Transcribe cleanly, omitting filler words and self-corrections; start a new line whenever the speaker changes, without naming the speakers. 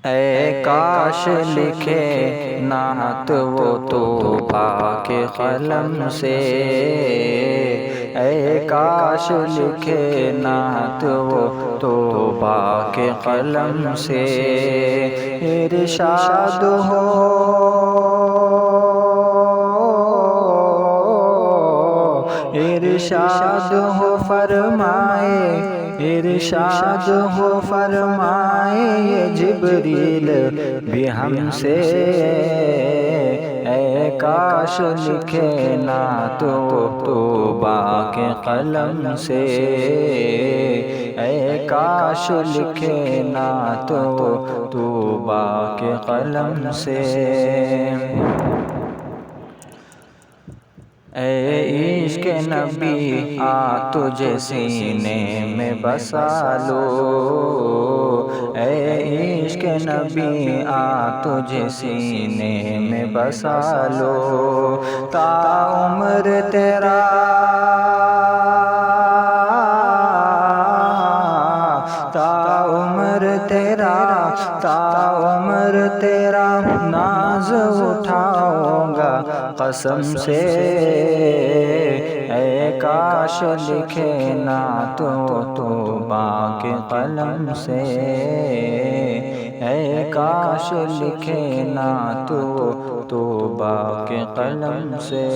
اے کاش لکھے نعت وہ توبہ کے قلم سے، اے کاش لکھے نعت وہ توبہ کے قلم سے، ارشاد ہو ارشاد ہو فرمائے، ارشاد ہو فرمائے یہ جبریل بھی ہم سے، اے کاش لکھے نعت وہ توبہ کے قلم سے، اے کاش لکھے نعت وہ توبہ کے قلم سے۔ اے عشق نبی آ تجھے سینے میں بسا لو، اے عشق نبی آ تجھے سینے میں بسا لو، تا عمر تیرا تا عمر تیرا ناز اٹھاؤں گا قسم سے، اے کاش لکھے نعت وہ توبہ کے قلم سے، اے کاش لکھے نعت وہ توبہ کے قلم سے۔